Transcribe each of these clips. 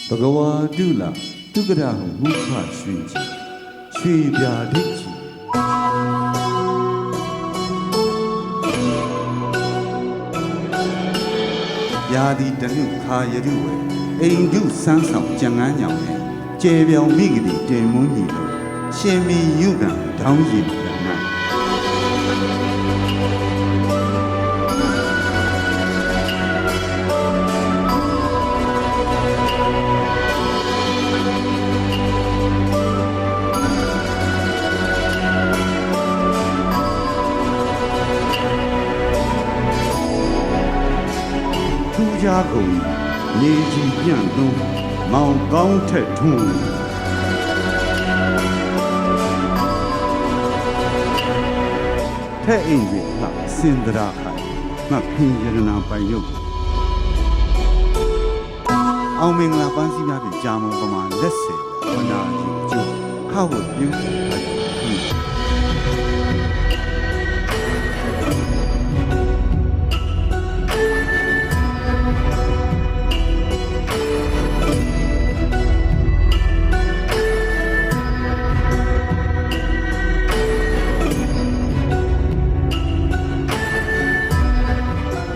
ဘဂဝါဒုလာဒုက္ကရဟုမူခရွှေကြီးရွှေပြာဒိတ်ကြီးယာဒီတနုခာယရုဝေအိန္ဒုစန်းဆောင်ကြံငန်းညောင်နဲ့ကျေပြောင်မိကတိတင်မွန်းညီလို့ရှင်မီယုကံတောင်းရင်ပြန်နာထူးခြားကုန်နေကြီးပြန့်သုံးမောင်ကောင်းထက်ထွန်းထဲ့အိမ်ကြီးလှစင်ဒရာခိုင်မဖင်ရနာပိုင်ရုပ်အောင်မင်္ဂလာပန်းစည်းများဖြင့်ကြာမုံပမာလက်ဆယ်ဝနာကြီးအကျိုးခါဝတ်ပြုစုထားတယ်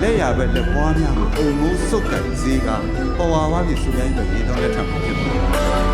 လက်ရပဲလက်ပွားများကိုအုံမိုးစုပ်ကင်ဈေးကပေါ်ဝါးပြီးစူတိုင်းပဲရေတော့လက်ထပ်မှာဖြစ်ပါတယ်